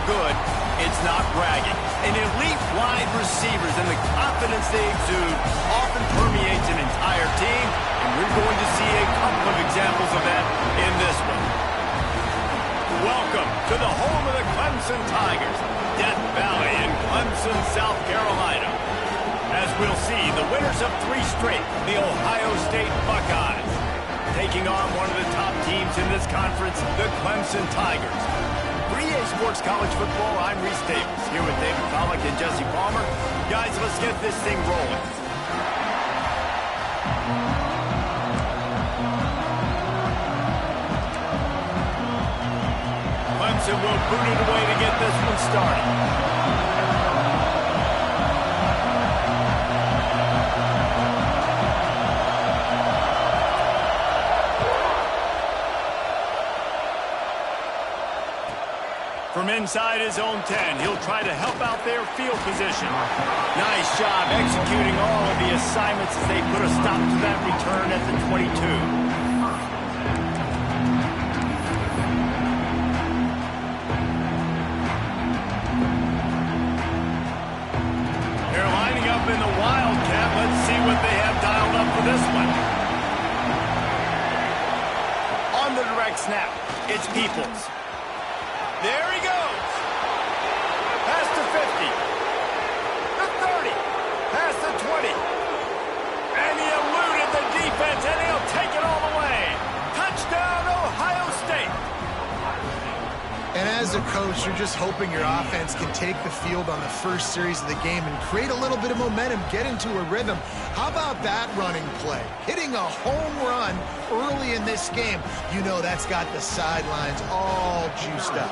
good, it's not bragging. And elite wide receivers and the confidence they exude often permeates an entire team, and we're going to see a couple of examples of that in this one. Welcome to the home of the Clemson Tigers, Death Valley in Clemson, South Carolina. As we'll see, the winners of 3 straight, the Ohio State Buckeyes, taking on one of the top teams in this conference, the Clemson Tigers. For EA Sports College Football, I'm Reese Davis, here with David Pollack and Jesse Palmer. Guys, let's get this thing rolling. Clemson will boot it away to get this one started. From inside his own 10, he'll try to help out their field position. Nice job executing all of the assignments as they put a stop to that return at the 22. They're lining up in the Wildcat. Let's see what they have dialed up for this one. On the direct snap, it's Peoples. There he goes. Past the 50. The 30. Past the 20. And he eluded the defense, and he'll take it all the way. Touchdown, Ohio State. And as a coach, you're just hoping your offense can take the field on the first series of the game and create a little bit of momentum, get into a rhythm. How about that running play? Hitting a home run early in this game. You know that's got the sidelines all juiced up.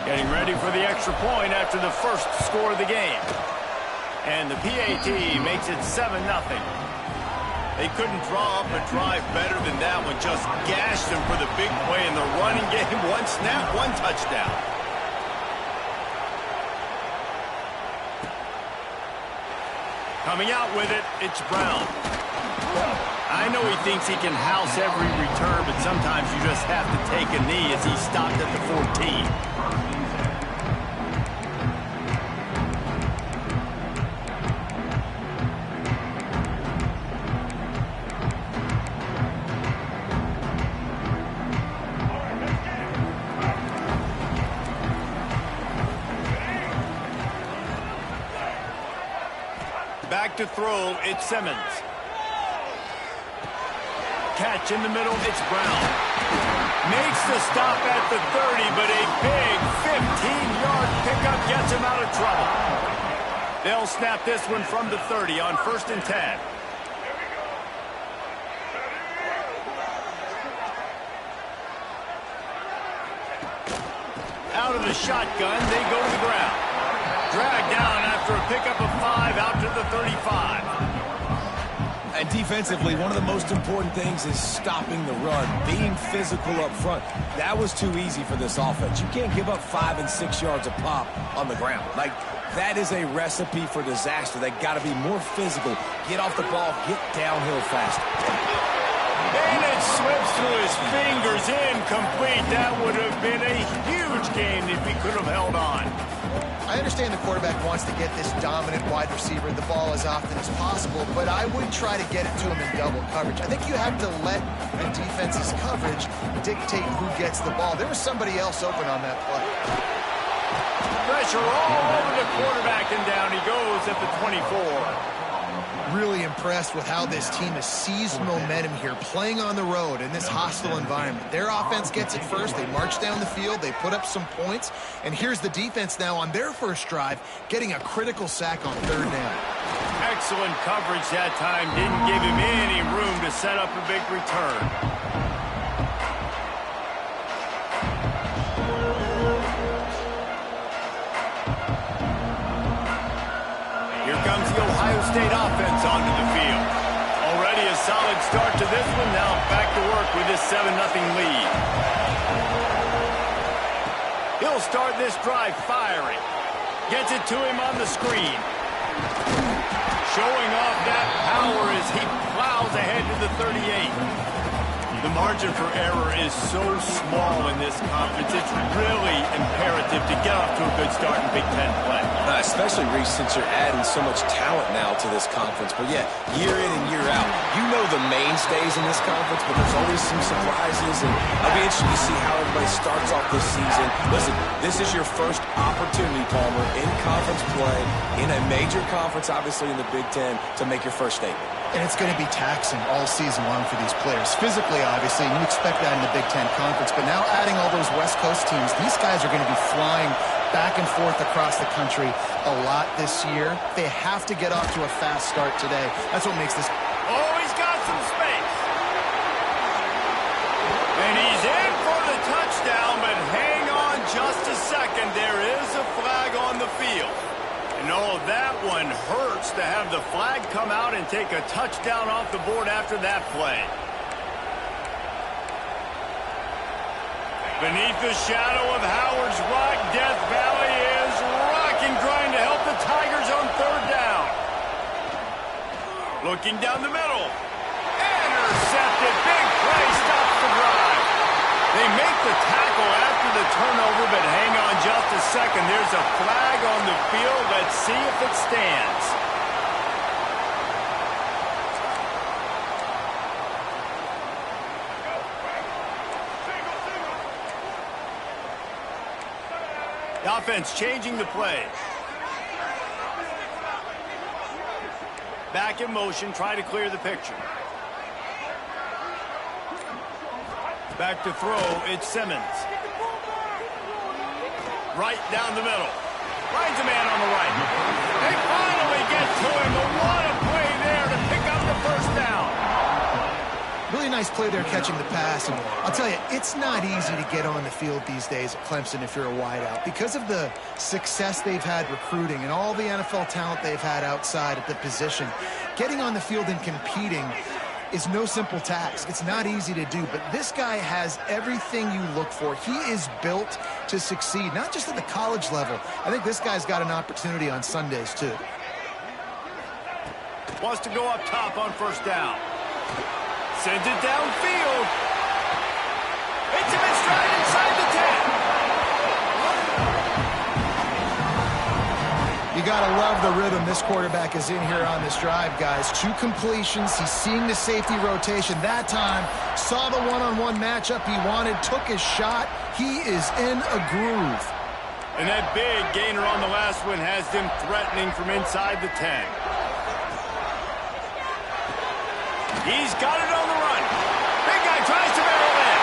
Getting ready for the extra point after the first score of the game. And the PAT makes it 7-0. They couldn't draw up a drive better than that one. Just gashed them for the big play in the running game. 1 snap, 1 touchdown. Coming out with it, it's Brown. I know he thinks he can house every return, but sometimes you just have to take a knee as he stopped at the 14. Back to throw, it's Simmons. Catch in the middle, it's Brown. Makes the stop at the 30, but a big 15-yard pickup gets him out of trouble. They'll snap this one from the 30 on 1st and 10. Out of the shotgun, they go to the ground. Dragged down after a pickup of 5 out to the 35. And defensively, one of the most important things is stopping the run, being physical up front. That was too easy for this offense. You can't give up 5 and 6 yards a pop on the ground. Like, that is a recipe for disaster. They got to be more physical, get off the ball, get downhill faster. And it slips through his fingers, incomplete. That would have been a huge gain if he could have held on. I understand the quarterback wants to get this dominant wide receiver the ball as often as possible, but I would try to get it to him in double coverage. I think you have to let the defense's coverage dictate who gets the ball. There was somebody else open on that play. Pressure all over the quarterback, and down he goes at the 24. Really impressed with how this team has seized momentum here, playing on the road in this hostile environment. Their offense gets it first. They march down the field. They put up some points. And here's the defense now on their first drive, getting a critical sack on 3rd down. Excellent coverage that time. Didn't give him any room to set up a big return. Here comes the Ohio State offense onto the field. Already a solid start to this one. Now back to work with this 7-0 lead. He'll start this drive firing. Gets it to him on the screen. Showing off that power as he plows ahead to the 38. The margin for error is so small in this conference, it's really imperative to get off to a good start in Big Ten play. Especially, Reese, since you're adding so much talent now to this conference. But yeah, year in and year out, you know the mainstays in this conference, but there's always some surprises, and I'll be interested to see how everybody starts off this season. Listen, this is your first opportunity, Palmer, in conference play, in a major conference, obviously in the Big Ten, to make your first statement. And it's going to be taxing all season long for these players. Physically, obviously, and you expect that in the Big Ten Conference. But now adding all those West Coast teams, these guys are going to be flying back and forth across the country a lot this year. They have to get off to a fast start today. That's what makes this... Oh, he's got some space. And he's in for the touchdown, but hang on just a second. There is a flag on the field. And oh, that one hurts to have the flag come out and take a touchdown off the board after that play. Beneath the shadow of Howard's Rock, Death Valley is rocking, trying to help the Tigers on third down. Looking down the middle. Intercepted. Big play. Stops the drive. They make the tackle after the turnover, but hang on just a second. There's a flag on the field. Let's see if it stands. The offense changing the play. Back in motion, try to clear the picture. Back to throw, it's Simmons. Right down the middle. Finds a man on the right. They finally get to him, but what a play there to pick up the first down. Really nice play there catching the pass. And I'll tell you, it's not easy to get on the field these days at Clemson if you're a wideout. Because of the success they've had recruiting and all the NFL talent they've had outside at the position, getting on the field and competing is no simple task. It's not easy to do, but this guy has everything you look for. He is built to succeed, not just at the college level. I think this guy's got an opportunity on Sundays, too. Wants to go up top on first down. Sends it downfield. Hits him in stride inside the 10. You got to love the rhythm this quarterback is in here on this drive, guys. 2 completions. He's seeing the safety rotation. That time, saw the one-on-one matchup he wanted, took his shot. He is in a groove. And that big gainer on the last one has them threatening from inside the 10. He's got it on the run. Big guy tries to barrel in.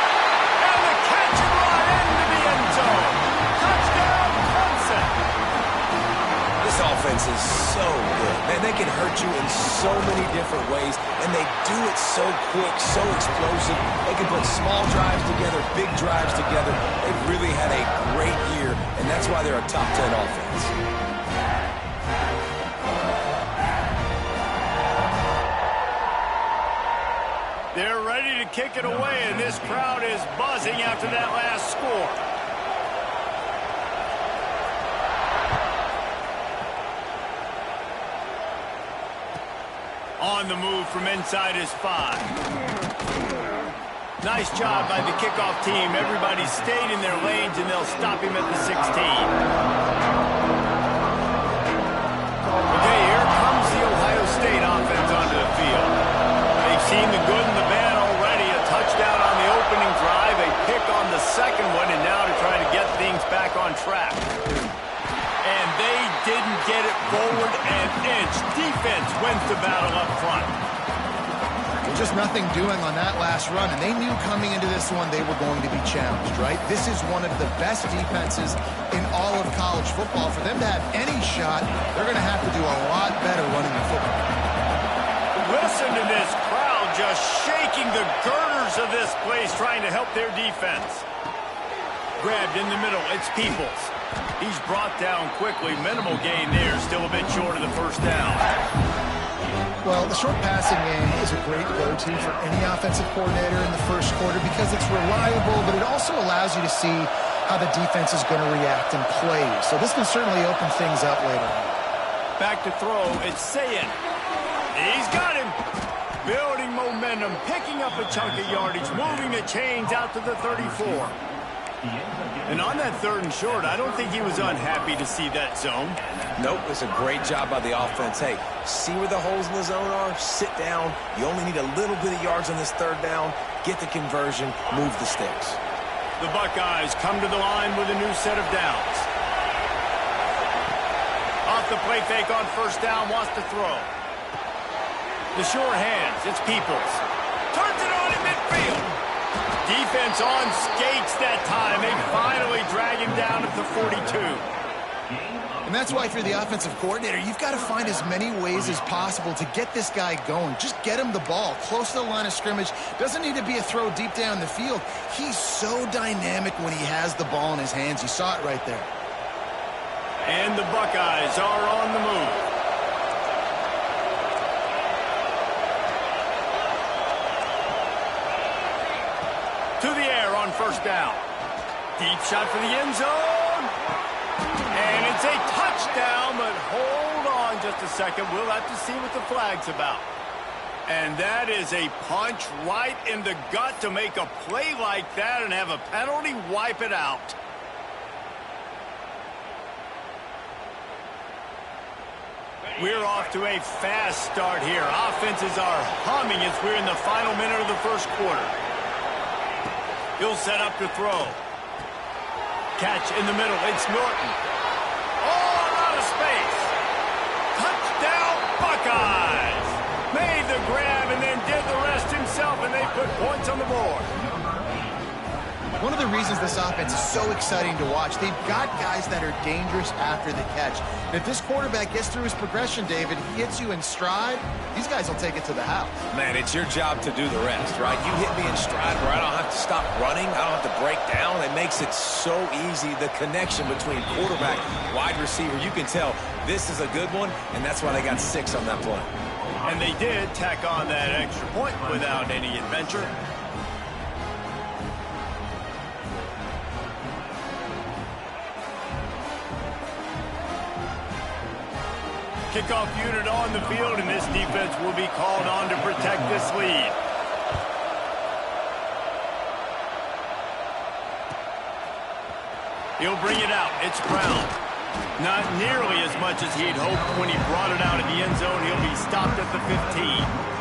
And the catch and run into the end zone. Touchdown, Clemson. This offense is so good. Man, they can hurt you in so many different ways, and they do it so quick, so explosive. They can put small drives together, big drives together. They've really had a great year, and that's why they're a top 10 offense. They're ready to kick it away, and this crowd is buzzing after that last score. On the move from inside his 5. Nice job by the kickoff team. Everybody stayed in their lanes, and they'll stop him at the 16. Okay, here comes the Ohio State offense onto the field. They've seen the good and the bad already. A touchdown on the opening drive, a pick on the second one, and now to try to get things back on track. And they didn't get it forward an inch. Defense wins the battle up front. Just nothing doing on that last run, and they knew coming into this one they were going to be challenged, right? This is one of the best defenses in all of college football. For them to have any shot, they're going to have to do a lot better running the football. Listen to this crowd just shaking the girders of this place, trying to help their defense. Grabbed in the middle, it's Peoples. He's brought down quickly. Minimal gain there, still a bit short of the first down. Well, the short passing game is a great go-to for any offensive coordinator in the first quarter because it's reliable, but it also allows you to see how the defense is going to react and play. So this can certainly open things up later on. Back to throw, it's Sayin. He's got him. Building momentum momentum, picking up a chunk of yardage, moving the chains out to the 34. And on that 3rd and short, I don't think he was unhappy to see that zone. Nope, it's a great job by the offense. Hey, see where the holes in the zone are? Sit down. You only need a little bit of yards on this 3rd down. Get the conversion, move the sticks. The Buckeyes come to the line with a new set of downs. Off the play fake on 1st down, wants to throw. The sure hands, it's Peoples. Turns it on in midfield. Defense on skates that time. They finally drag him down at the 42. And that's why if you're the offensive coordinator, you've got to find as many ways as possible to get this guy going. Just get him the ball close to the line of scrimmage. Doesn't need to be a throw deep down the field. He's so dynamic when he has the ball in his hands. You saw it right there. And the Buckeyes are on the move. To the air on 1st down. Deep shot for the end zone. And it's a touchdown, but hold on just a second. We'll have to see what the flag's about. And that is a punch right in the gut to make a play like that and have a penalty wipe it out. We're off to a fast start here. Offenses are humming as we're in the final minute of the 1st quarter. He'll set up to throw. Catch in the middle. It's Norton. All out of space. Touchdown, Buckeyes. Made the grab and then did the rest himself, and they put points on the board. One of the reasons this offense is so exciting to watch, they've got guys that are dangerous after the catch. And if this quarterback gets through his progression, David, hits you in stride, these guys will take it to the house. Man, it's your job to do the rest, right? You hit me in stride where I don't have to stop running. I don't have to break down. It makes it so easy. The connection between quarterback, wide receiver, you can tell this is a good one, and that's why they got 6 on that play. And they did tack on that extra point without any adventure. Kickoff unit on the field, and this defense will be called on to protect this lead. He'll bring it out. It's Brown. Not nearly as much as he'd hoped when he brought it out of the end zone. He'll be stopped at the 15.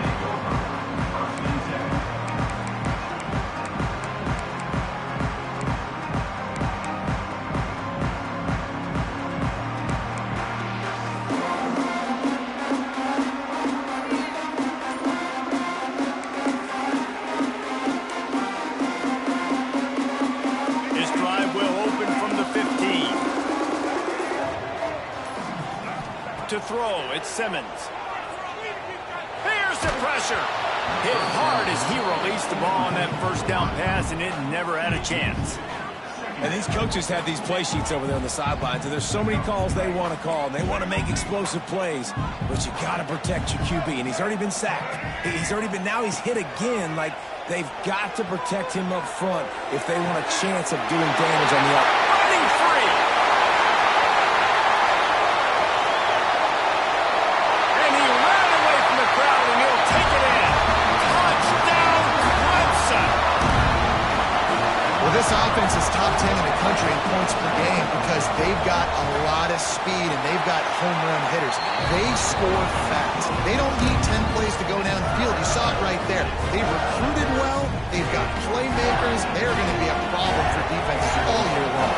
To throw, it's Simmons. Here's the pressure. Hit hard as he released the ball on that 1st down pass, and it never had a chance. And these coaches have these play sheets over there on the sidelines, and there's so many calls they want to call, and they want to make explosive plays, but you got to protect your QB, and he's already been sacked. Now he's hit again. Like, they've got to protect him up front if they want a chance of doing damage on the up. Running free. This offense is top 10 in the country in points per game because they've got a lot of speed and they've got home run hitters. They score fast. They don't need 10 plays to go down the field. You saw it right there. They've recruited well. They've got playmakers. They're going to be a problem for defenses all year long.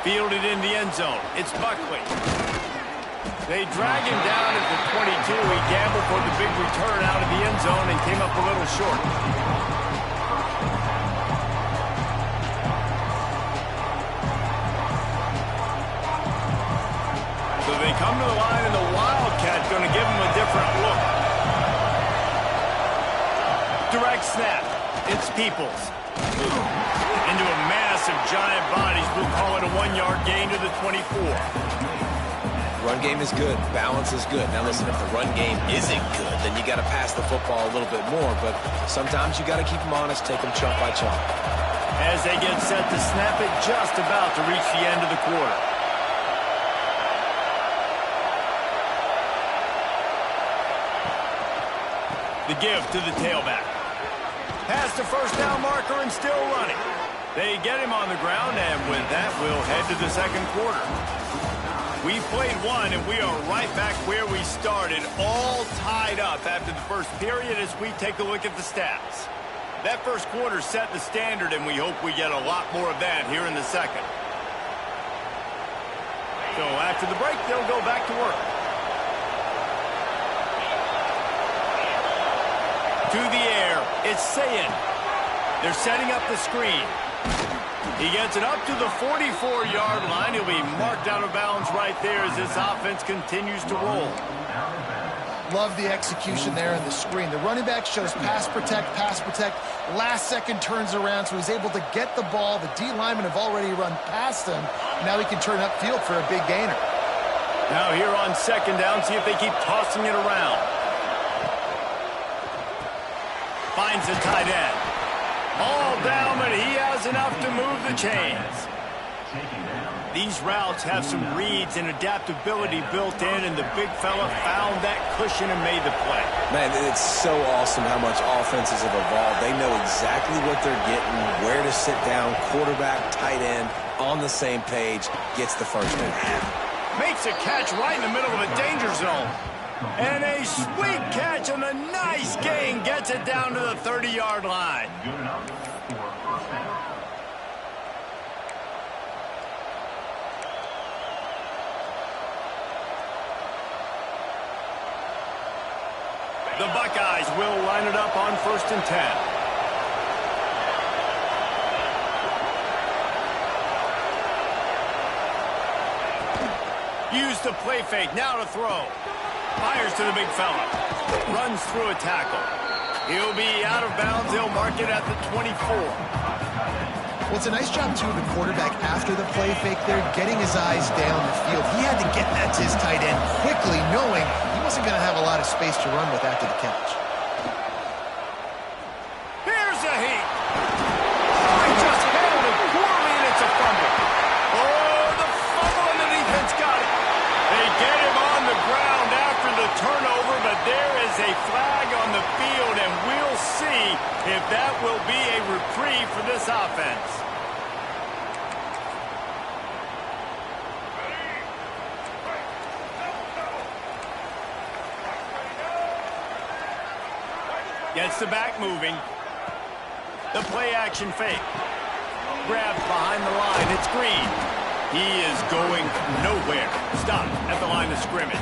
Fielded in the end zone. It's Buckley. They drag him down at the 22. He gambled for the big return out of the end zone and came up a little short. So they come to the line, and the Wildcat going to give him a different look. Direct snap. It's Peoples. Into a mass of giant bodies. We'll call it a 1-yard gain to the 24. Run game is good. Balance is good. Now listen, if the run game isn't good, then you got to pass the football a little bit more. But sometimes you got to keep them honest, take them chunk by chunk. as they get set to snap it just about to reach the end of the quarter. The give to the tailback. Past the first down marker and still running. They get him on the ground, and with that, we'll head to the second quarter. We played one, and we are right back where we started, all tied up after the first period as we take a look at the stats. That first quarter set the standard, and we hope we get a lot more of that here in the second. So after the break, they'll go back to work. To the air, it's Sayin. They're setting up the screen. He gets it up to the 44-yard line. He'll be marked out of bounds right there as this offense continues to roll. Love the execution there in the screen. The running back shows pass protect, last second turns around, so he's able to get the ball. The D linemen have already run past him. Now he can turn upfield for a big gainer. Now here on second down, see if they keep tossing it around. Finds the tight end. All down, but he has enough to move the chains. These routes have some reads and adaptability built in, and the big fella found that cushion and made the play. Man, it's so awesome how much offenses have evolved. They know exactly what they're getting, where to sit down, quarterback, tight end, on the same page, gets the first down. Makes a catch right in the middle of a danger zone. And a sweet catch and a nice gain gets it down to the 30-yard line. The Buckeyes will line it up on 1st and 10. Use the play fake, now to throw. Fires to the big fella. Runs through a tackle. He'll be out of bounds. They'll mark it at the 24. Well, it's a nice job, too, of the quarterback after the play fake there, getting his eyes down the field. He had to get that to his tight end quickly, knowing he wasn't going to have a lot of space to run with after the catch. Here's a heat. Oh, he just handled it poorly, and it's a fumble. Oh, the fumble, and the defense got it. They get him on the ground after the turnover, but there is a flag on the field, and we'll see if that will be a reprieve for this offense. Gets the back moving. The play action fake. Grabs behind the line. It's Green. He is going nowhere. Stop at the line of scrimmage.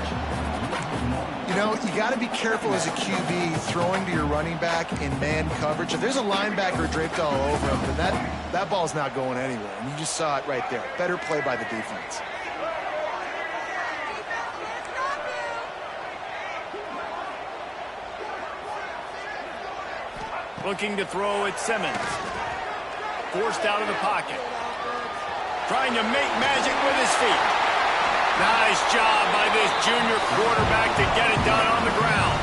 You know, you got to be careful as a QB throwing to your running back in man coverage. If there's a linebacker draped all over him, then that ball's not going anywhere. And you just saw it right there. Better play by the defense. Looking to throw at Simmons. Forced out of the pocket. Trying to make magic with his feet. Nice job by this junior quarterback to get it done on the ground.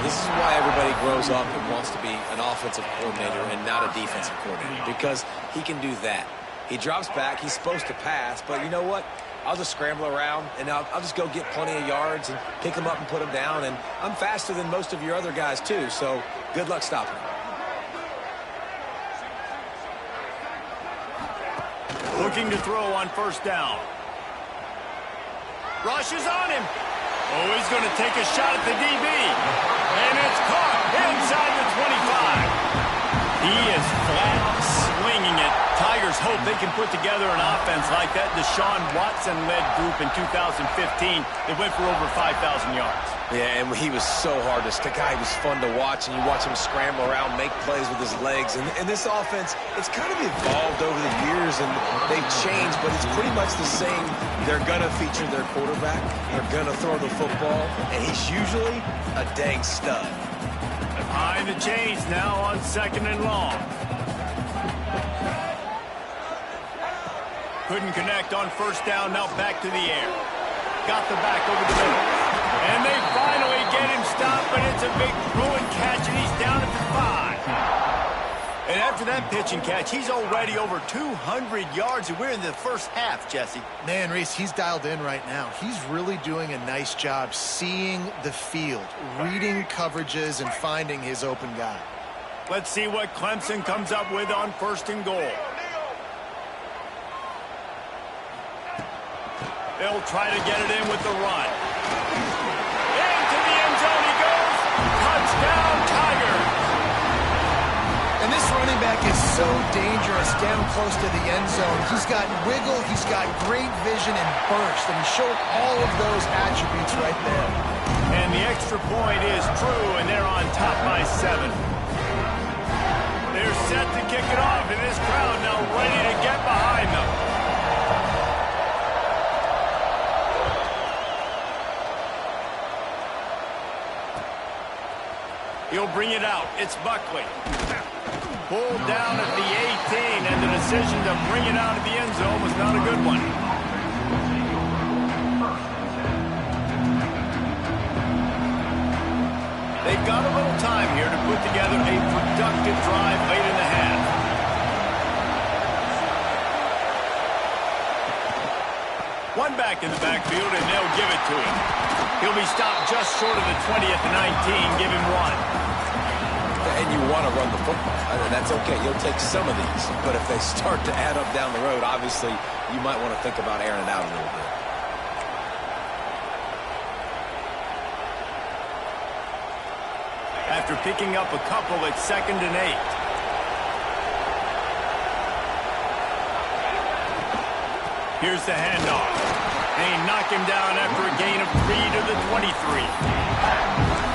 This is why everybody grows up and wants to be an offensive coordinator and not a defensive coordinator, because he can do that. He drops back. He's supposed to pass, but you know what? I'll just scramble around, and I'll just go get plenty of yards and pick them up and put them down, and I'm faster than most of your other guys, too, so good luck stopping him. Looking to throw on 1st down. Rushes on him. Oh, he's going to take a shot at the DB. And it's caught inside the 25. He is flat swinging it. Tigers hope they can put together an offense like that Deshaun Watson-led group in 2015. They went for over 5,000 yards. Yeah, and he was so hard to stick. He was fun to watch, and you watch him scramble around, make plays with his legs. And this offense, it's kind of evolved over the years, and they've changed, but it's pretty much the same. They're going to feature their quarterback. They're going to throw the football, and he's usually a dang stud. Behind the chains now on 2nd and long. Couldn't connect on 1st down, now back to the air. Got the back over the middle. And they finally get him stopped, but it's a big ruin catch, and he's down at the 5. And after that pitch and catch, he's already over 200 yards, and we're in the first half, Jesse. Man, Reese, he's dialed in right now. He's really doing a nice job seeing the field, reading coverages, and finding his open guy. Let's see what Clemson comes up with on 1st and goal. They'll try to get it in with the run. Into the end zone he goes. Touchdown, Tigers. And this running back is so dangerous down close to the end zone. He's got wiggle, he's got great vision and burst, and he showed all of those attributes right there. And the extra point is true, and they're on top by 7. They're set to kick it off, and this crowd now ready to get behind them. He'll bring it out. It's Buckley. Pulled down at the 18, and the decision to bring it out of the end zone was not a good one. They've got a little time here to put together a productive drive late in the half. One back in the backfield, and they'll give it to him. He'll be stopped just short of the 20 at the 19. Give him 1. And you want to run the football. And that's okay. You'll take some of these. But if they start to add up down the road, obviously, you might want to think about airing it out a little bit. After picking up a couple at 2nd and 8. Here's the handoff. They knock him down after a gain of 3 to the 23.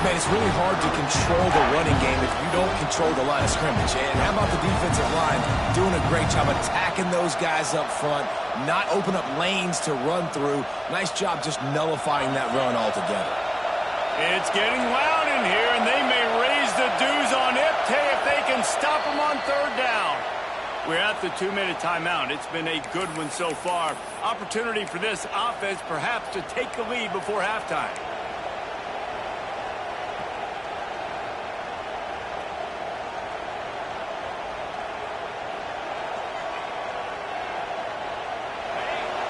Man, it's really hard to control the running game if you don't control the line of scrimmage. And how about the defensive line doing a great job attacking those guys up front, not open up lanes to run through. Nice job just nullifying that run altogether. It's getting loud in here, and they may raise the dues on Ipte if they can stop him on 3rd down. We're at the 2-minute timeout. It's been a good one so far. Opportunity for this offense perhaps to take the lead before halftime.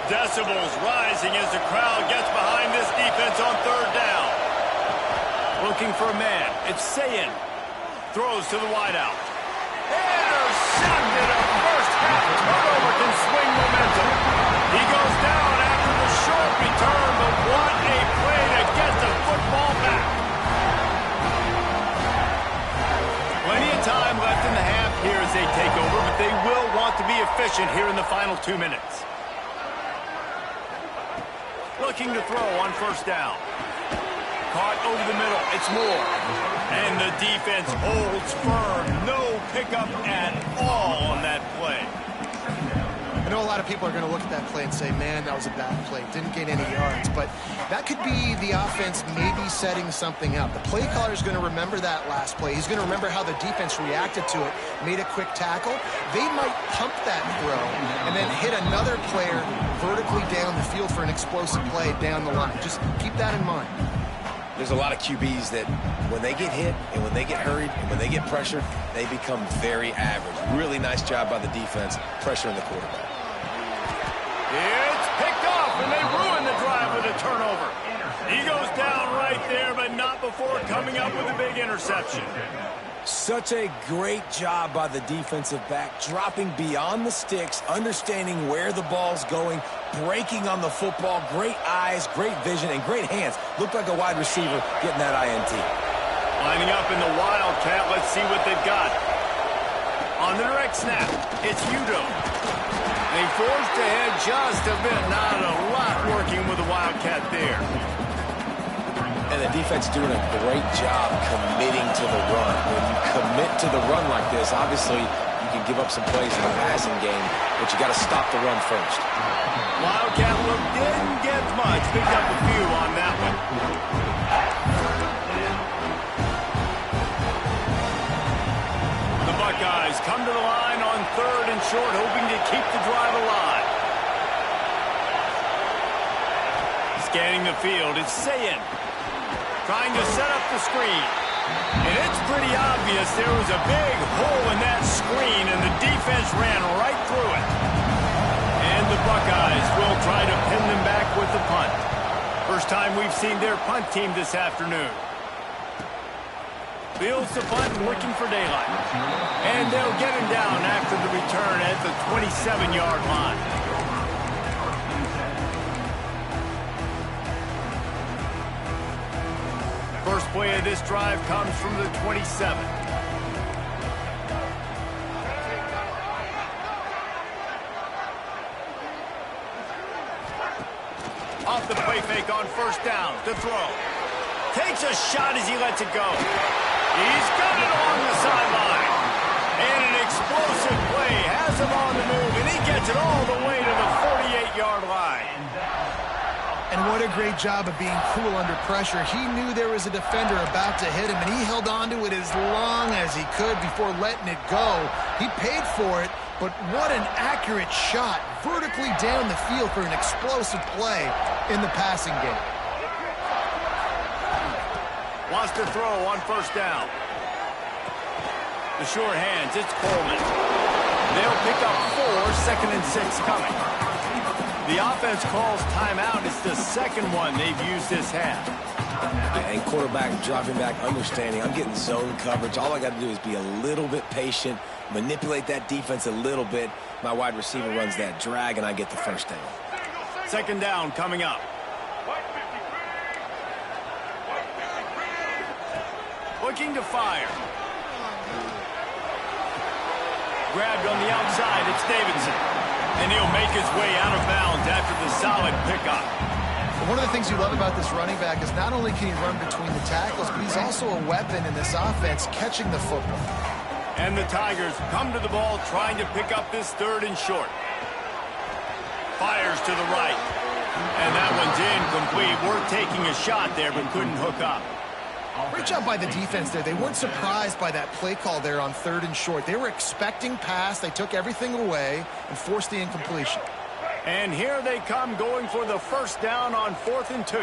Decibels rising as the crowd gets behind this defense on 3rd down. Looking for a man. It's Sayin. Throws to the wideout. Intercepted. A first half turnover can swing momentum. He goes down after the short return, but what a play to get the football back. Plenty of time left in the half here as they take over, but they will want to be efficient here in the final 2 minutes. Looking to throw on 1st down. Caught over the middle. It's Moore. And the defense holds firm. No pickup at all on that play. I know a lot of people are going to look at that play and say, man, that was a bad play. Didn't gain any yards. But that could be the offense maybe setting something up. The play caller is going to remember that last play. He's going to remember how the defense reacted to it, made a quick tackle. They might pump that throw and then hit another player vertically down the field for an explosive play down the line. Just keep that in mind. There's a lot of QBs that when they get hit and when they get hurried and when they get pressured, they become very average. Really nice job by the defense pressuring the quarterback. It's picked off, and they ruin the drive with a turnover. He goes down right there, but not before coming up with a big interception. Such a great job by the defensive back, dropping beyond the sticks, understanding where the ball's going, breaking on the football. Great eyes, great vision, and great hands. Looked like a wide receiver getting that INT. Lining up in the Wildcat. Let's see what they've got. On the direct snap, it's Udo. They forced ahead just a bit. Not a lot working with the Wildcat there. And the defense doing a great job committing to the run. When you commit to the run like this, obviously you can give up some plays in the passing game, but you got to stop the run first. Wildcat look didn't get much. Picked up a few on that one. The Buckeyes come to the line on 3rd and short, hoping to keep the drive alive. Scanning the field, it's Sayin. Trying to set up the screen. And it's pretty obvious there was a big hole in that screen, and the defense ran right through it. And the Buckeyes will try to pin them back with the punt. First time we've seen their punt team this afternoon. Fields the punt, looking for daylight. And they'll get him down after the return at the 27-yard line. First play of this drive comes from the 27. Off the play fake on first down to throw. Takes a shot as he lets it go. He's got it on the sideline. And an explosive play has him on the move, and he gets it all the way to the 48-yard line. And what a great job of being cool under pressure. He knew there was a defender about to hit him, and he held on to it as long as he could before letting it go. He paid for it, but what an accurate shot vertically down the field for an explosive play in the passing game. Wants to throw on first down. The short hands, it's Coleman. They'll pick up 4, 2nd and 6 coming. The offense calls timeout. It's the second one they've used this half. And quarterback dropping back, understanding I'm getting zone coverage. All I got to do is be a little bit patient, manipulate that defense a little bit. My wide receiver runs that drag, and I get the first down. Second down coming up. Looking to fire. Grabbed on the outside, it's Davidson. And he'll make his way out of bounds after the solid pickup. One of the things you love about this running back is not only can he run between the tackles, but he's also a weapon in this offense, catching the football. And the Tigers come to the ball trying to pick up this 3rd and short. Fires to the right. And that one's incomplete. We're taking a shot there, but couldn't hook up. Great job by the defense there. They weren't surprised by that play call there on 3rd and short. They were expecting pass. They took everything away and forced the incompletion. And here they come going for the first down on 4th and 2.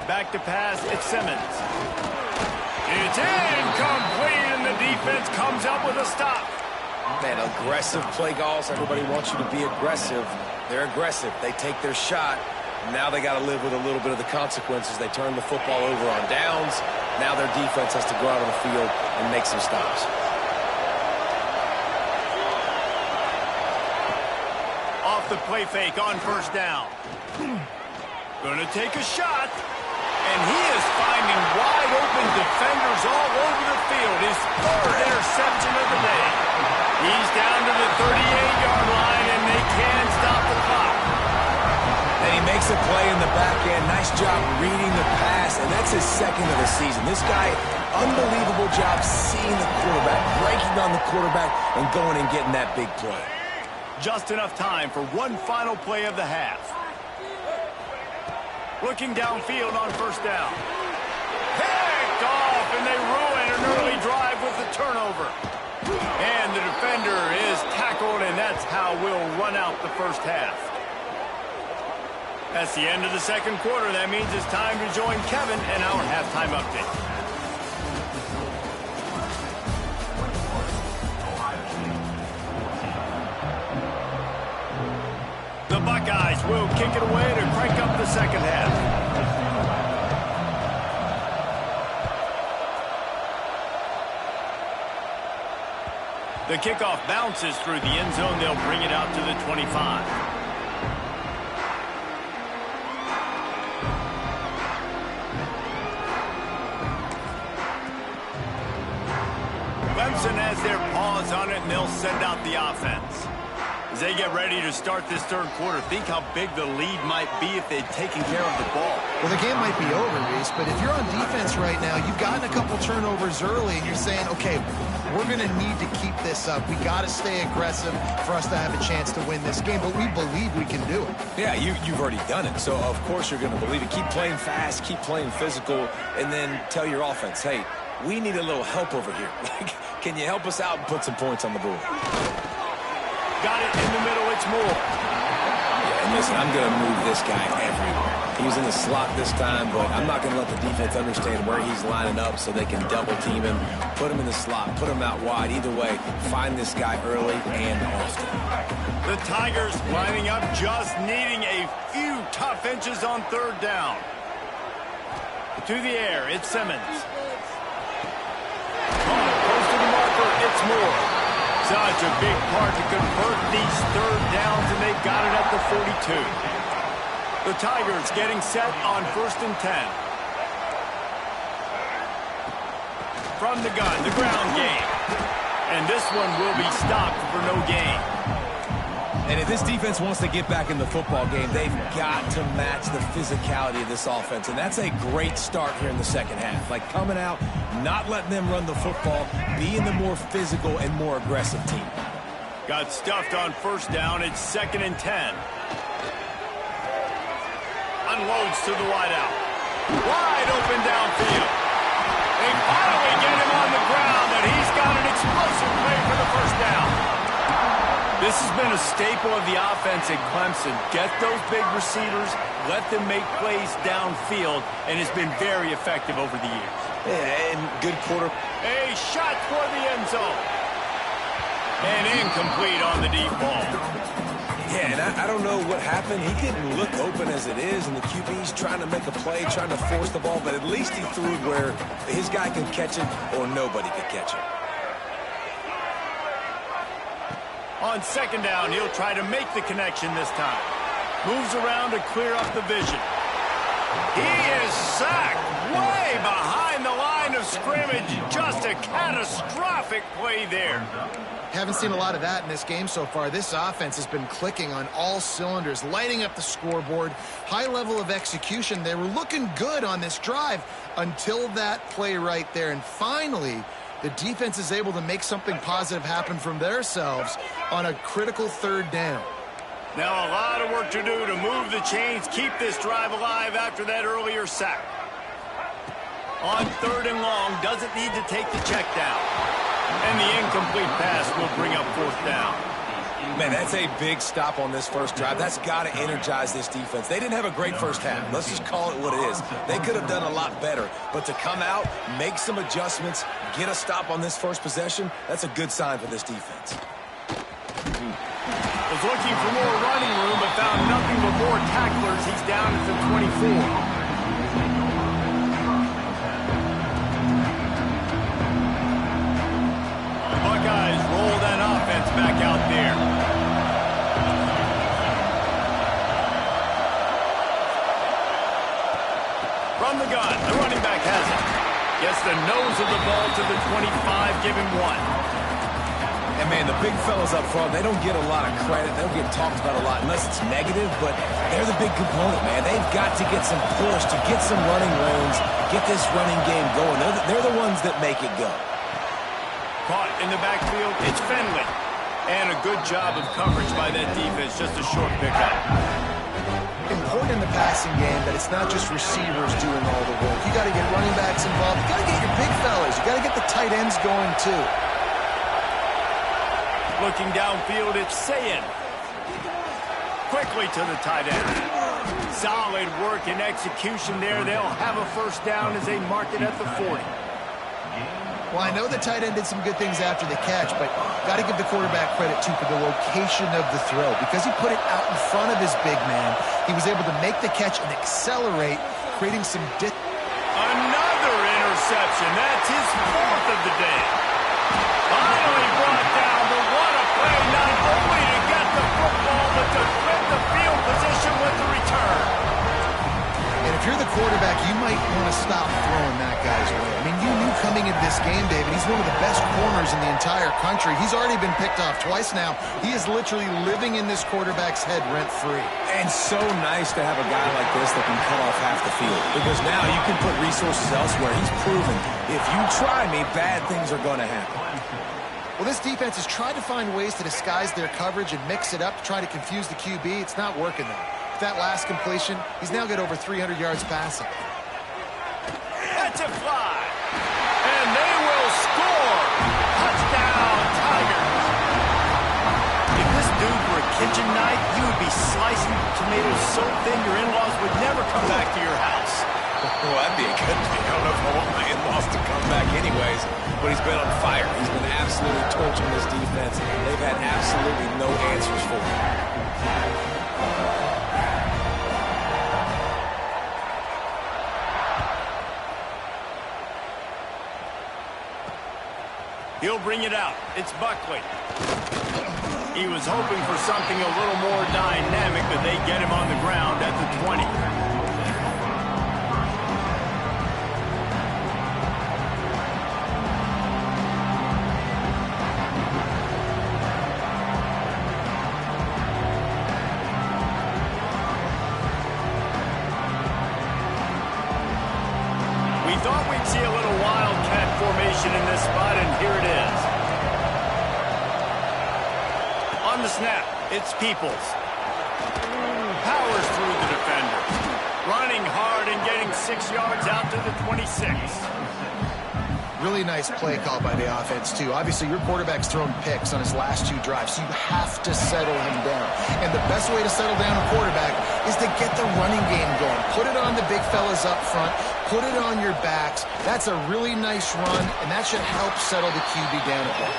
Back to pass, it's Simmons. It's incomplete, and the defense comes up with a stop. Man, aggressive play calls. Everybody wants you to be aggressive. They're aggressive. They take their shot. Now they got to live with a little bit of the consequences. They turn the football over on downs. Now their defense has to go out on the field and make some stops. Off the play fake on first down. Gonna take a shot. And he is finding wide open defenders all over the field. His 3rd interception of the day. He's down to the 38-yard line, and they can stop the clock. And he makes a play in the back end. Nice job reading the pass, and that's his 2nd of the season. This guy, unbelievable job seeing the quarterback, breaking on the quarterback, and going and getting that big play. Just enough time for one final play of the half. Looking downfield on first down. Picked off, and they ruin an early drive with the turnover. And the defender is tackled, and that's how we'll run out the first half. That's the end of the second quarter. That means it's time to join Kevin in our halftime update. The Buckeyes will kick it away to crank up the second half. The kickoff bounces through the end zone. They'll bring it out to the 25. Clemson has their paws on it, and they'll send out the offense. As they get ready to start this third quarter, think how big the lead might be if they'd taken care of the ball. Well, the game might be over, Reese, but if you're on defense right now, you've gotten a couple turnovers early, and you're saying, okay, we're going to need to keep this up. We got to stay aggressive for us to have a chance to win this game, but we believe we can do it. Yeah, you've already done it, so of course you're going to believe it. Keep playing fast, keep playing physical, and then tell your offense, hey, we need a little help over here. Can you help us out and put some points on the board? Got it in the middle, it's Moore. Yeah, and listen, I'm going to move this guy everywhere. He was in the slot this time, but I'm not going to let the defense understand where he's lining up so they can double team him, put him in the slot, put him out wide. Either way, find this guy early and often. The Tigers lining up, just needing a few tough inches on third down. To the air, it's Simmons. Close to the marker, it's Moore. Such a big part to convert these third downs, and they've got it at the 42. The Tigers getting set on 1st and 10. From the gun, the ground game. And this one will be stopped for no gain. And if this defense wants to get back in the football game, they've got to match the physicality of this offense. And that's a great start here in the second half. Like coming out, not letting them run the football, being the more physical and more aggressive team. Got stuffed on 1st down. It's 2nd and 10. Unloads to the wideout. Wide open downfield. They finally get him on the ground, and he's got an explosive play for the 1st down. This has been a staple of the offense at Clemson. Get those big receivers, let them make plays downfield, and it's been very effective over the years. Yeah, and good quarter. A shot for the end zone. And incomplete on the deep ball. Yeah, and I don't know what happened. He didn't look open as it is, and the QB's trying to make a play, trying to force the ball, but at least he threw it where his guy could catch it or nobody could catch it. On 2nd down, he'll try to make the connection this time. Moves around to clear up the vision. He is sacked way behind the line of scrimmage. Just a catastrophic play there. Haven't seen a lot of that in this game so far. This offense has been clicking on all cylinders, lighting up the scoreboard. High level of execution. They were looking good on this drive until that play right there. And finally, the defense is able to make something positive happen from themselves on a critical 3rd down. Now a lot of work to do to move the chains, keep this drive alive after that earlier sack. On 3rd and long, doesn't need to take the check down. And the incomplete pass will bring up 4th down. Man, that's a big stop on this first drive. That's got to energize this defense. They didn't have a great first half. Let's just call it what it is. They could have done a lot better. But to come out, make some adjustments, get a stop on this first possession, that's a good sign for this defense. Was looking for more running room, but found nothing but more tacklers. He's down at the 24. Buckeyes roll that offense back out there. From the gun, the running back has it. Gets the nose of the ball to the 25, give him 1. And, man, the big fellas up front, they don't get a lot of credit. They don't get talked about a lot unless it's negative, but they're the big component, man. They've got to get some push, to get some running lanes, get this running game going. They're the ones that make it go. Caught in the backfield, it's Finley. And a good job of coverage by that defense, just a short pickup. Important in the passing game that it's not just receivers doing all the work. You got to get running backs involved. You got to get your big fellas. You got to get the tight ends going, too. Looking downfield, it's Sayin. Quickly to the tight end. Solid work and execution there. They'll have a 1st down as they mark it at the 40. Well, I know the tight end did some good things after the catch, but got to give the quarterback credit, too, for the location of the throw. Because he put it out in front of his big man, he was able to make the catch and accelerate, creating some Another interception. That's his 4th of the day. Finally brought down, but what a play, not only to get the football, but to flip the field position with the return. And if you're the quarterback, you might want to stop throwing that guy's way. I mean, you knew coming into this game, David, he's one of the best corners in the entire country. He's already been picked off twice now. He is literally living in this quarterback's head rent-free. And so nice to have a guy like this that can cut off half the field. Because now you can put resources elsewhere. He's proven, if you try me, bad things are going to happen. Well, this defense has tried to find ways to disguise their coverage and mix it up to try to confuse the QB. It's not working, though. With that last completion, he's now got over 300 yards passing. That's a fly. And they will score. Touchdown, Tigers. If this dude were a kitchen knife, you would be slicing tomatoes so thin your in-laws would never come back to your house. Well, that'd be a good thing. I don't know if I want my in-laws to come back anyways, but he's been on fire. He's been absolutely torching this defense. They've had absolutely no answers for him. He'll bring it out. It's Buckley. He was hoping for something a little more dynamic, but they get him on the ground at the 20. We thought we'd see a little wildcat formation in this spot, and here it is. On the snap, it's Peoples. Powers through the defender. Running hard and getting 6 yards out to the 26. Really nice play call by the offense, too. Obviously, your quarterback's thrown picks on his last 2 drives, so you have to settle him down. And the best way to settle down a quarterback is to get the running game going. Put it on the big fellas up front. Put it on your backs. That's a really nice run, and that should help settle the QB down a bit.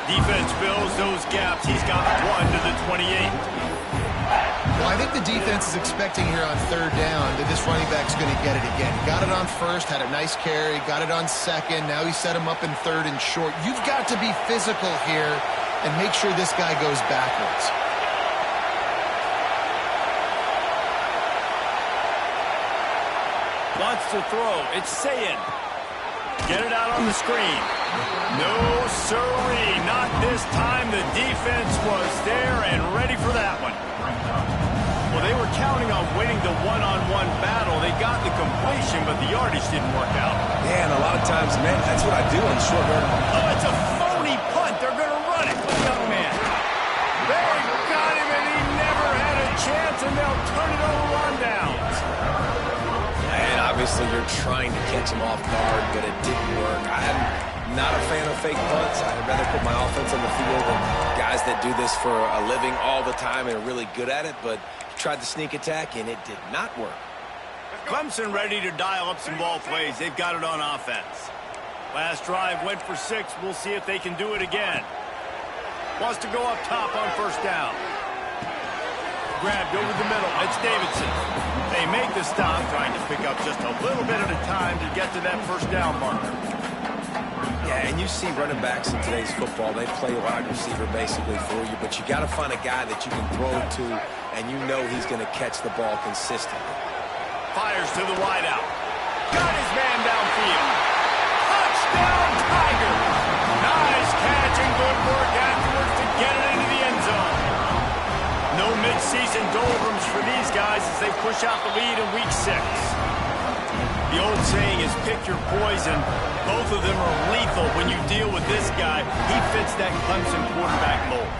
Defense fills those gaps. He's got 1 to the 28. Well, I think the defense is expecting here on 3rd down that this running back's going to get it again. He got it on 1st, had a nice carry, got it on 2nd. Now he set him up in 3rd and short. You've got to be physical here and make sure this guy goes backwards. Wants to throw. It's Sayin. Get it out on the screen. No, sirree. Not this time. The defense was there and ready for that one. Well, they were counting on winning the one-on-one battle. They got the completion, but the yardage didn't work out. Yeah, and a lot of times, man, that's what I do on short run. Oh, it's a phony punt. They're going to run it. Young man. They got him, and he never had a chance, and they'll turn it over on downs. And obviously you're trying to catch him off guard, but it didn't work. I'm not a fan of fake punts. I'd rather put my offense on the field than guys that do this for a living all the time and are really good at it, but tried the sneak attack, and it did not work. Clemson ready to dial up some ball plays. They've got it on offense. Last drive went for 6. We'll see if they can do it again. Wants to go up top on 1st down. Grabbed over the middle. It's Davidson. They make the stop, trying to pick up just a little bit at a time to get to that 1st down marker. Yeah, and you see running backs in today's football, they play wide receiver basically for you, but you got to find a guy that you can throw to, and you know he's going to catch the ball consistently. Fires to the wideout. Got his man downfield. Touchdown, Tigers! Nice catch and good work afterwards to get it into the end zone. No mid-season doldrums for these guys as they push out the lead in week 6. The old saying is pick your poison. Both of them are lethal when you deal with this guy. He fits that Clemson quarterback mold.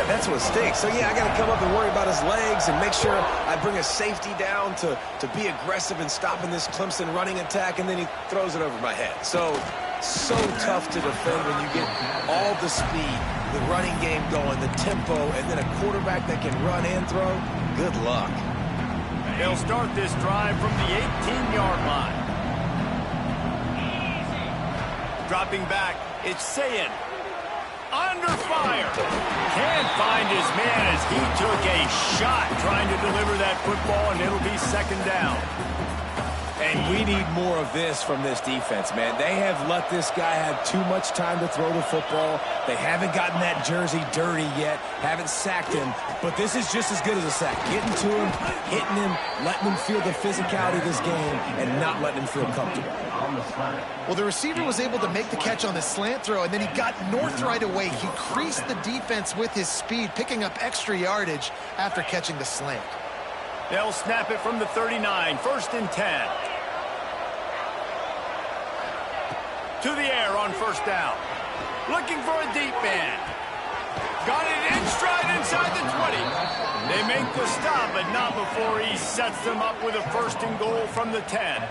That's what stinks. So, yeah, I got to come up and worry about his legs and make sure I bring a safety down to be aggressive in stopping this Clemson running attack, and then he throws it over my head. So tough to defend when you get all the speed, the running game going, the tempo, and then a quarterback that can run and throw. Good luck. They'll start this drive from the 18-yard line. Dropping back, it's Sayin. Under fire. Can't find his man as he took a shot trying to deliver that football, and it'll be 2nd down. And we need more of this from this defense, man. They have let this guy have too much time to throw the football. They haven't gotten that jersey dirty yet, haven't sacked him, but this is just as good as a sack. Getting to him, hitting him, letting him feel the physicality of this game, and not letting him feel comfortable. Well, the receiver was able to make the catch on the slant throw, and then he got north right away. He creased the defense with his speed, picking up extra yardage after catching the slant. They'll snap it from the 39, 1st and 10. To the air on 1st down. Looking for a deep man. Got it in stride inside the 20. They make the stop, but not before he sets them up with a 1st and goal from the 10.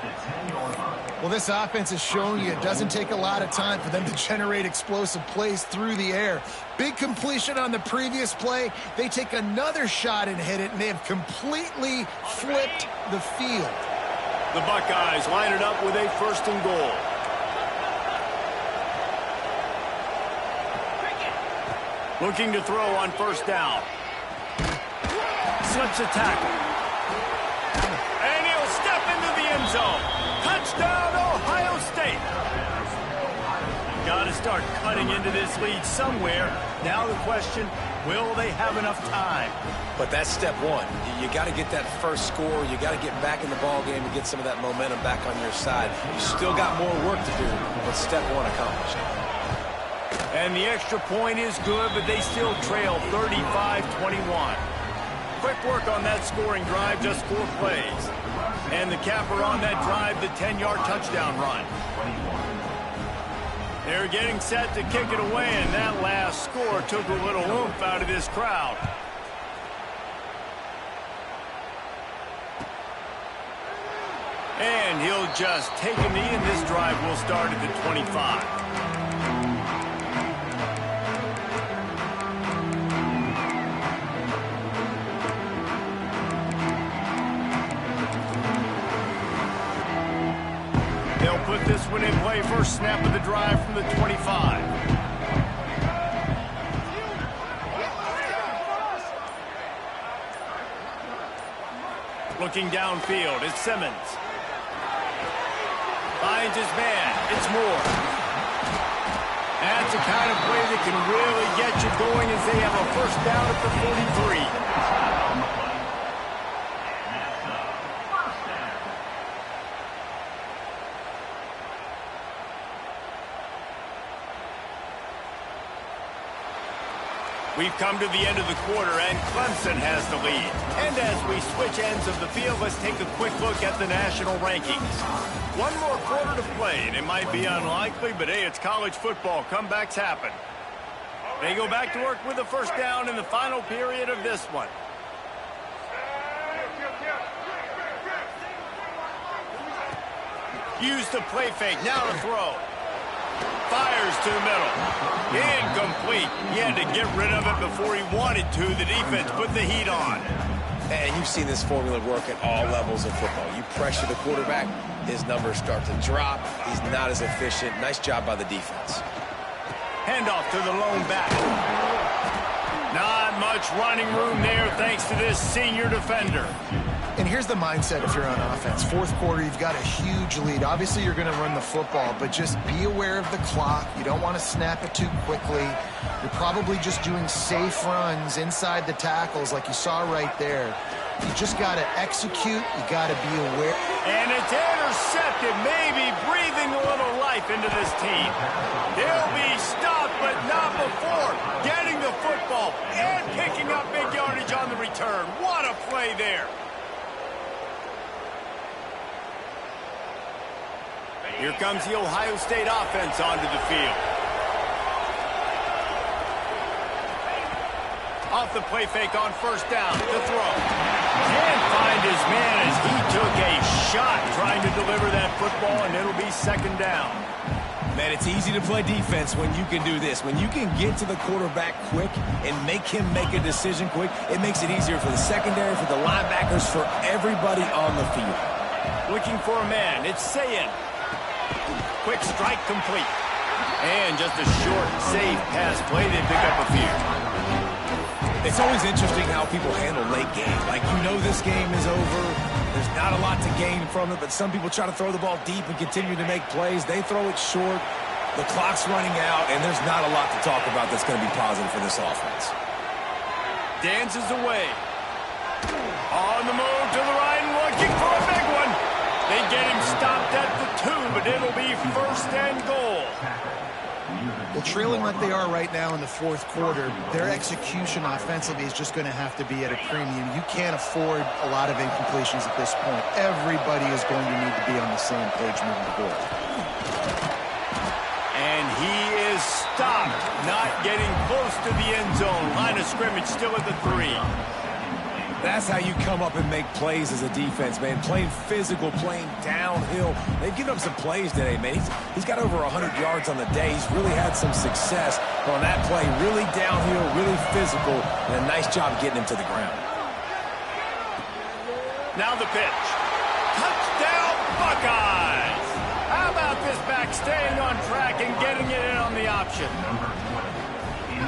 Well, this offense is showing you it doesn't take a lot of time for them to generate explosive plays through the air. Big completion on the previous play. They take another shot and hit it, and they have completely flipped the field. The Buckeyes line it up with a 1st and goal. Looking to throw on 1st down. Slips a tackle. And he'll step into the end zone. Touchdown, Ohio State. Got to start cutting into this lead somewhere. Now the question, will they have enough time? But that's step one. You got to get that first score. You got to get back in the ball game and get some of that momentum back on your side. You still got more work to do, but step one accomplished. And the extra point is good, but they still trail 35-21. Quick work on that scoring drive, just 4 plays. And the capper on that drive, the 10-yard touchdown run. They're getting set to kick it away, and that last score took a little oomph out of this crowd. And he'll just take a knee, and this drive will start at the 25. They'll put this one in play. First snap of the drive from the 25. Looking downfield, it's Simmons. Finds his man. It's Moore. That's the kind of play that can really get you going as they have a 1st down at the 43. We've come to the end of the quarter, and Clemson has the lead. And as we switch ends of the field, let's take a quick look at the national rankings. One more quarter to play, and it might be unlikely, but hey, it's college football. Comebacks happen. They go back to work with the 1st down in the final period of this one. Use the play fake, now to throw. Fires to the middle. Incomplete. He had to get rid of it before he wanted to. The defense put the heat on. And you've seen this formula work at all levels of football. You pressure the quarterback, his numbers start to drop. He's not as efficient. Nice job by the defense. Handoff to the lone back. Not much running room there thanks to this senior defender. And here's the mindset if you're on offense. 4th quarter, you've got a huge lead. Obviously, you're going to run the football, but just be aware of the clock. You don't want to snap it too quickly. You're probably just doing safe runs inside the tackles like you saw right there. You just got to execute. You got to be aware. And it's intercepted, maybe breathing a little life into this team. They'll be stopped, but not before getting the football and picking up big yardage on the return. What a play there. Here comes the Ohio State offense onto the field. Off the play fake on 1st down. The throw. Can't find his man as he took a shot trying to deliver that football, and it'll be 2nd down. Man, it's easy to play defense when you can do this. When you can get to the quarterback quick and make him make a decision quick, it makes it easier for the secondary, for the linebackers, for everybody on the field. Looking for a man. It's Sayin. Quick strike complete. And just a short, safe pass play. They pick up a few. It's always interesting how people handle late game. Like, you know this game is over. There's not a lot to gain from it, but some people try to throw the ball deep and continue to make plays. They throw it short. The clock's running out, and there's not a lot to talk about that's going to be positive for this offense. Dances away. On the move to the right and looking for a big one. They get him stopped at the 2, but it'll be 1st and goal. Well, trailing like they are right now in the 4th quarter, their execution offensively is just going to have to be at a premium. You can't afford a lot of incompletions at this point. Everybody is going to need to be on the same page moving forward. And he is stopped, not getting close to the end zone. Line of scrimmage still at the 3. That's how you come up and make plays as a defense, man. Playing physical, playing downhill. They've given up some plays today, man. He's got over 100 yards on the day. He's really had some success on that play. Really downhill, really physical, and a nice job getting him to the ground. Now the pitch. Touchdown, Buckeyes! How about this back staying on track and getting it in on the option?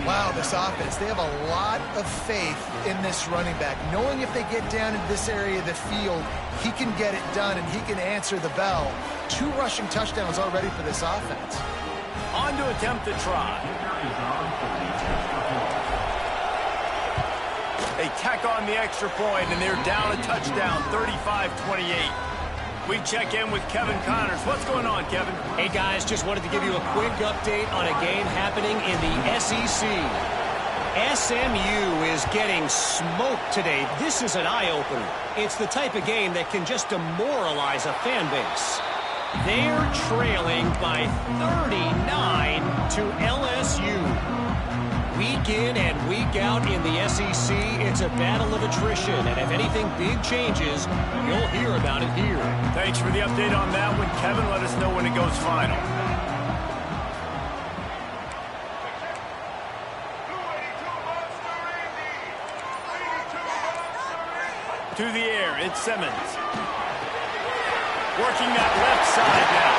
Wow, this offense, they have a lot of faith in this running back, knowing if they get down in this area of the field, he can get it done and he can answer the bell. 2 rushing touchdowns already for this offense. On to attempt the try. They tack on the extra point, and they're down a touchdown, 35-28. We check in with Kevin Connors. What's going on, Kevin? Hey, guys, just wanted to give you a quick update on a game happening in the SEC. SMU is getting smoked today. This is an eye-opener. It's the type of game that can just demoralize a fan base. They're trailing by 39 to LSU. Week in and week out in the SEC, it's a battle of attrition. And if anything big changes, you'll hear about it here. Thanks for the update on that one, Kevin. Let us know when it goes final. To the air, it's Simmons. Working that left side now.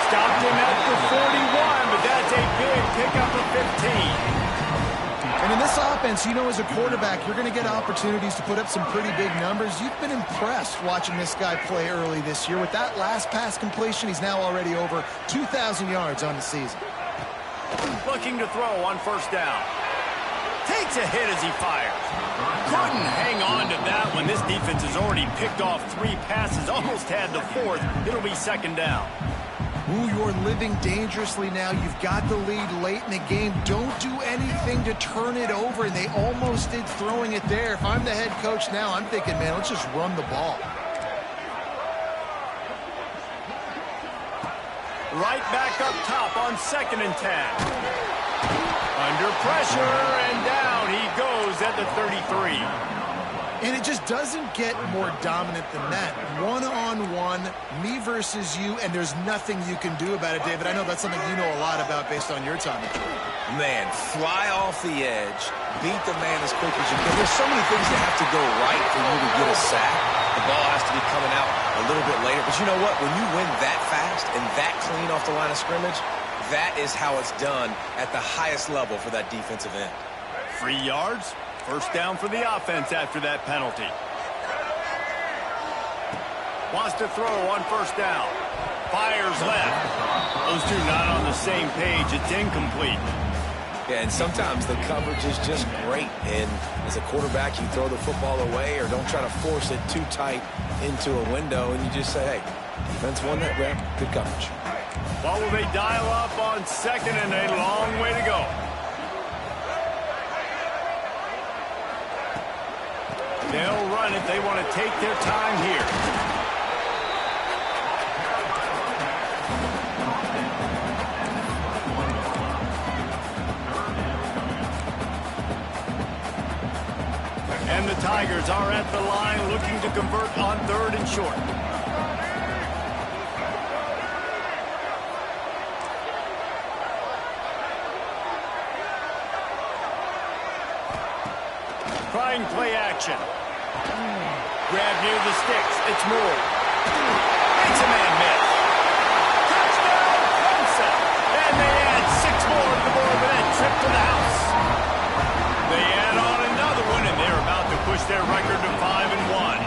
Stopped him at the 41, but that's a big pickup of 15. And in this offense, you know, as a quarterback, you're going to get opportunities to put up some pretty big numbers. You've been impressed watching this guy play early this year. With that last pass completion, he's now already over 2,000 yards on the season. Looking to throw on first down. Takes a hit as he fires. Couldn't hang on to that one. This defense has already picked off 3 passes, almost had the 4th. It'll be second down. Ooh, you're living dangerously now. You've got the lead late in the game. Don't do anything to turn it over, and they almost did throwing it there. If I'm the head coach now, I'm thinking, man, let's just run the ball. Right back up top on 2nd and 10. Under pressure, and down he goes at the 33. And it just doesn't get more dominant than that. One-on-one, me versus you, and there's nothing you can do about it, David. I know that's something you know a lot about based on your time. Man, fly off the edge, beat the man as quick as you can. There's so many things that have to go right for you to get a sack. The ball has to be coming out a little bit later. But you know what? When you win that fast and that clean off the line of scrimmage, that is how it's done at the highest level for that defensive end. 3 yards. First down for the offense after that penalty. Wants to throw on first down. Fires left. Those two not on the same page. It's incomplete. Yeah, and sometimes the coverage is just great. And as a quarterback, you throw the football away or don't try to force it too tight into a window. And you just say, hey, defense won that rep. Good coverage. What will they dial up on 2nd and a long way to go? They'll run it. They want to take their time here. And the Tigers are at the line looking to convert on 3rd and short. Trying play action. Grab near the sticks. It's Moore. Makes a man miss. Touchdown, Clemson. And they add 6 more to the board with that trip to the house. They add on another one, and they're about to push their record to 5-1.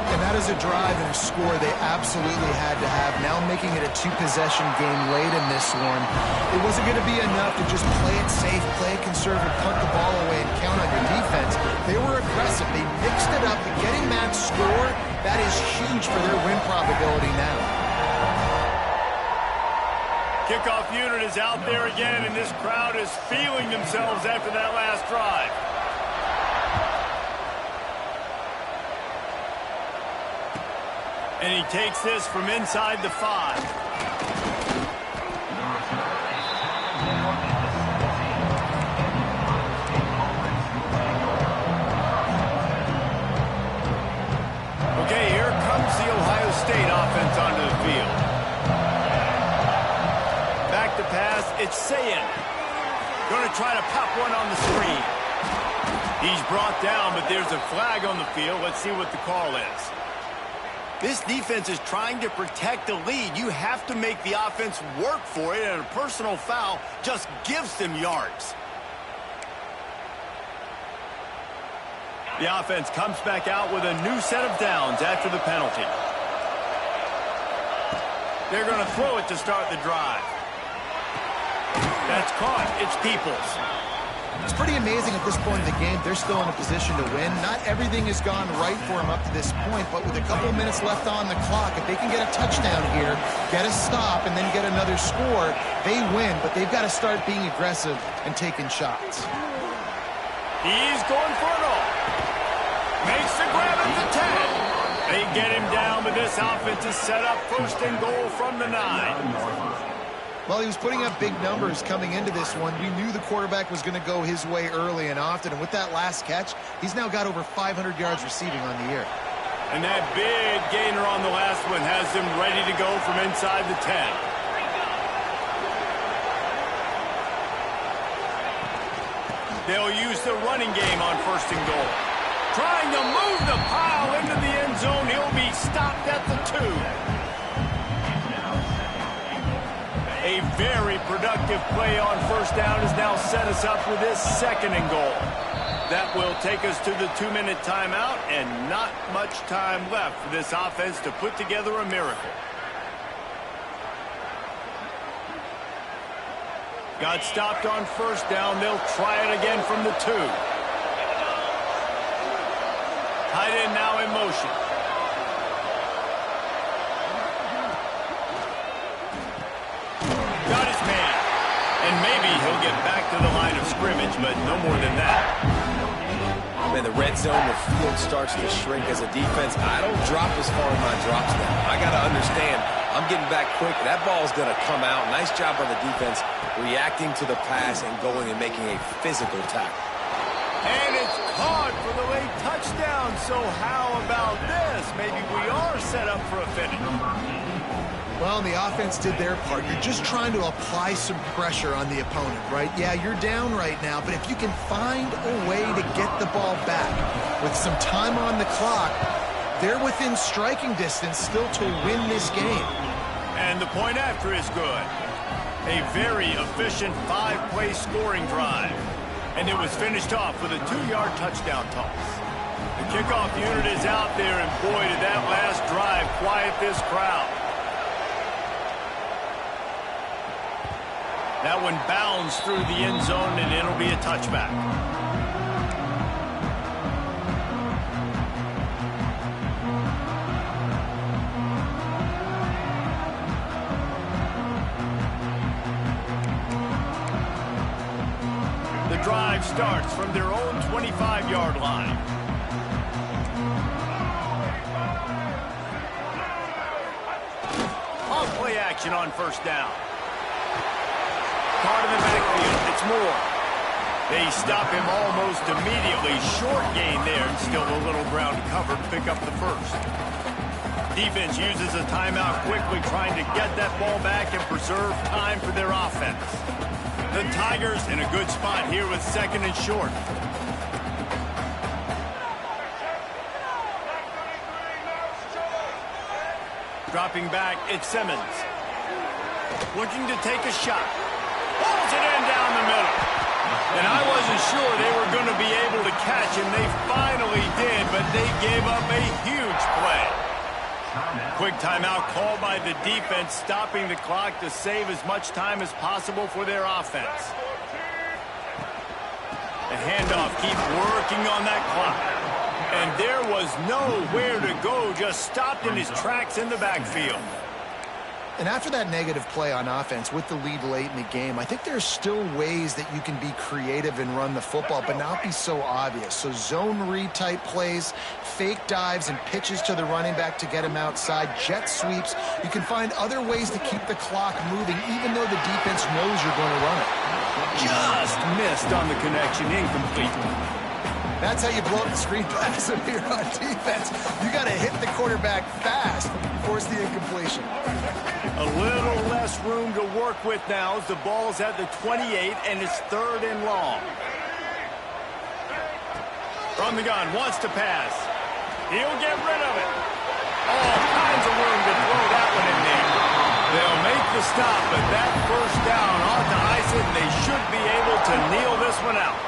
And that is a drive and a score they absolutely had to have. Now making it a 2-possession game late in this one. It wasn't going to be enough to just play it safe, play it conservative, punt the ball away, and count on your defense. They were aggressive. They mixed it up. And getting that score, that is huge for their win probability now. Kickoff unit is out there again, and this crowd is feeling themselves after that last drive. And he takes this from inside the 5. It's Sayin. Going to try to pop one on the screen. He's brought down, but there's a flag on the field. Let's see what the call is. This defense is trying to protect the lead. You have to make the offense work for it, and a personal foul just gives them yards. The offense comes back out with a new set of downs after the penalty. They're going to throw it to start the drive. That's caught. It's Peoples. It's pretty amazing at this point in the game. They're still in a position to win. Not everything has gone right for them up to this point, but with a couple of minutes left on the clock, if they can get a touchdown here, get a stop, and then get another score, they win. But they've got to start being aggressive and taking shots. He's going for it all. Makes the grab at the 10. They get him down, but this offense is set up first and goal from the 9. Well, he was putting up big numbers coming into this one. We knew the quarterback was going to go his way early and often, and with that last catch, he's now got over 500 yards receiving on the year. And that big gainer on the last one has him ready to go from inside the 10. They'll use the running game on first and goal. Trying to move the pile into the end zone. He'll be stopped at the 2. A very productive play on first down has now set us up with this second and goal. That will take us to the 2-minute timeout, and not much time left for this offense to put together a miracle. Got stopped on first down. They'll try it again from the 2. Tight end now in motion. Got his man. And maybe he'll get back to the line of scrimmage, but no more than that. Man, the red zone, the field starts to shrink as a defense. I don't drop as far in my drops now. I got to understand, I'm getting back quick. That ball's going to come out. Nice job by the defense reacting to the pass and going and making a physical tackle. And it's caught for the late touchdown. So how about this? Maybe we are set up for a finish. Well, the offense did their part. You're just trying to apply some pressure on the opponent, right? Yeah, you're down right now, but if you can find a way to get the ball back with some time on the clock, they're within striking distance still to win this game. And the point after is good. A very efficient 5-play scoring drive. And it was finished off with a 2-yard touchdown toss. The kickoff unit is out there, and boy, did that last drive quiet this crowd. That one bounds through the end zone, and it'll be a touchback. The drive starts from their own 25-yard line. On play action on first down. Caught in the backfield. It's Moore. They stop him almost immediately. Short gain there, and still a little ground covered. Pick up the first. Defense uses a timeout quickly, trying to get that ball back and preserve time for their offense. The Tigers in a good spot here with second and short. Dropping back, it's Simmons. Looking to take a shot. Pulls it in down the middle. And I wasn't sure they were going to be able to catch him. They finally did, but they gave up a huge play. Quick timeout called by the defense, stopping the clock to save as much time as possible for their offense. The handoff keeps working on that clock. And there was nowhere to go, just stopped in his tracks in the backfield. And after that negative play on offense with the lead late in the game, I think there's still ways that you can be creative and run the football, but not be so obvious. So zone read type plays, fake dives and pitches to the running back to get him outside, jet sweeps. You can find other ways to keep the clock moving, even though the defense knows you're going to run it. Just missed on the connection, incomplete. That's how you blow up the screen pass if you're on defense. You got to hit the quarterback fast, force the incompletion. A little less room to work with now as the ball's at the 28 and it's 3rd and long. From the gun, wants to pass. He'll get rid of it. All kinds of room to throw that one in there. They'll make the stop, but that first down ought to ice it, and they should be able to kneel this one out.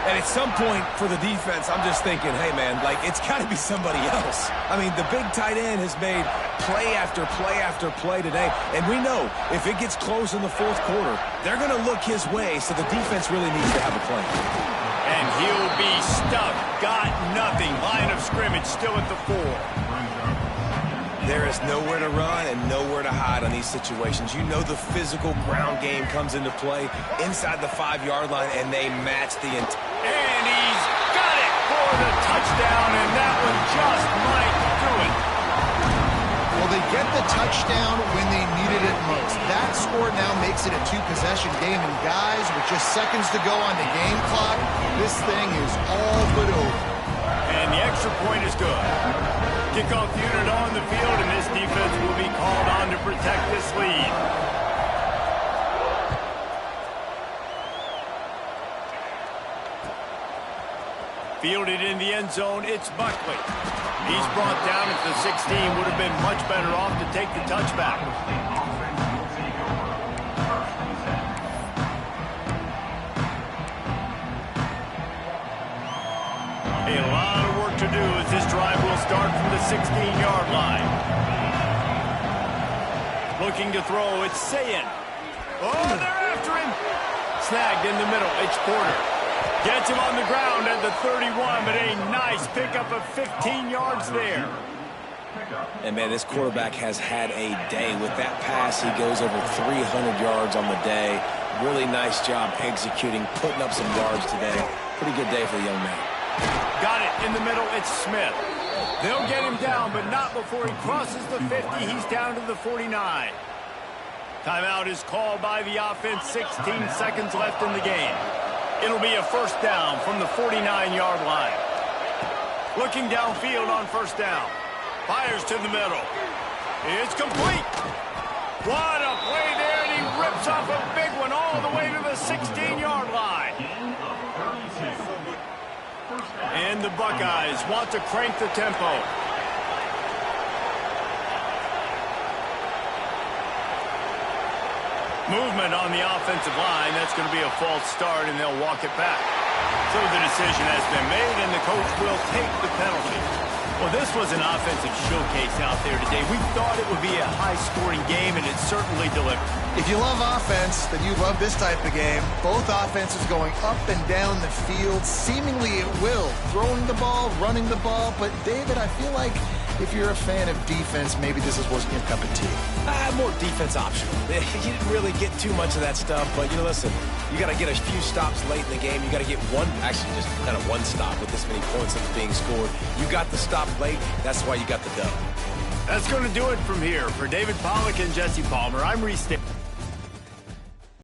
And at some point for the defense, I'm just thinking, hey, man, like, it's got to be somebody else. I mean, the big tight end has made play after play after play today. And we know if it gets close in the 4th quarter, they're going to look his way, so the defense really needs to have a plan. And he'll be stuck. Got nothing. Line of scrimmage still at the 4. There is nowhere to run and nowhere to hide on these situations. You know the physical ground game comes into play inside the 5-yard line, and they match the entire. And he's got it for the touchdown, and that one just might do it. Well, they get the touchdown when they needed it most. That score now makes it a 2-possession game, and guys, with just seconds to go on the game clock, this thing is all but over. And the extra point is good. Kickoff unit on the field, and this defense will be called on to protect this lead. Fielded in the end zone, it's Buckley. He's brought down at the 16. Would have been much better off to take the touchback. A lot of work to do as this drive will start from the 16-yard line. Looking to throw, it's Sayin. Oh, they're after him. Snagged in the middle, it's Porter. Gets him on the ground at the 31, but a nice pickup of 15 yards there. And, man, this quarterback has had a day. With that pass, he goes over 300 yards on the day. Really nice job executing, putting up some yards today. Pretty good day for the young man. Got it in the middle, it's Smith. They'll get him down, but not before he crosses the 50. He's down to the 49. Timeout is called by the offense. 16 seconds left in the game. It'll be a first down from the 49-yard line. Looking downfield on first down. Fires to the middle. It's complete. What a play there, and he rips off a big one all the way to the 16-yard line. And the Buckeyes want to crank the tempo. Movement on the offensive line. That's going to be a false start, and they'll walk it back. So the decision has been made, and the coach will take the penalty. Well, this was an offensive showcase out there today. We thought it would be a high-scoring game, and it certainly delivered. If you love offense, then you love this type of game. Both offenses going up and down the field, seemingly at will. Throwing the ball, running the ball. But, David, I feel like if you're a fan of defense, maybe this wasn't your cup of tea. More defense optional. You didn't really get too much of that stuff, but, listen, you got to get a few stops late in the game. You got to get actually just kind of one stop with this many points that's being scored. You got the stop late. That's why you got the dub. That's going to do it from here. For David Pollack and Jesse Palmer, I'm Reese Davis.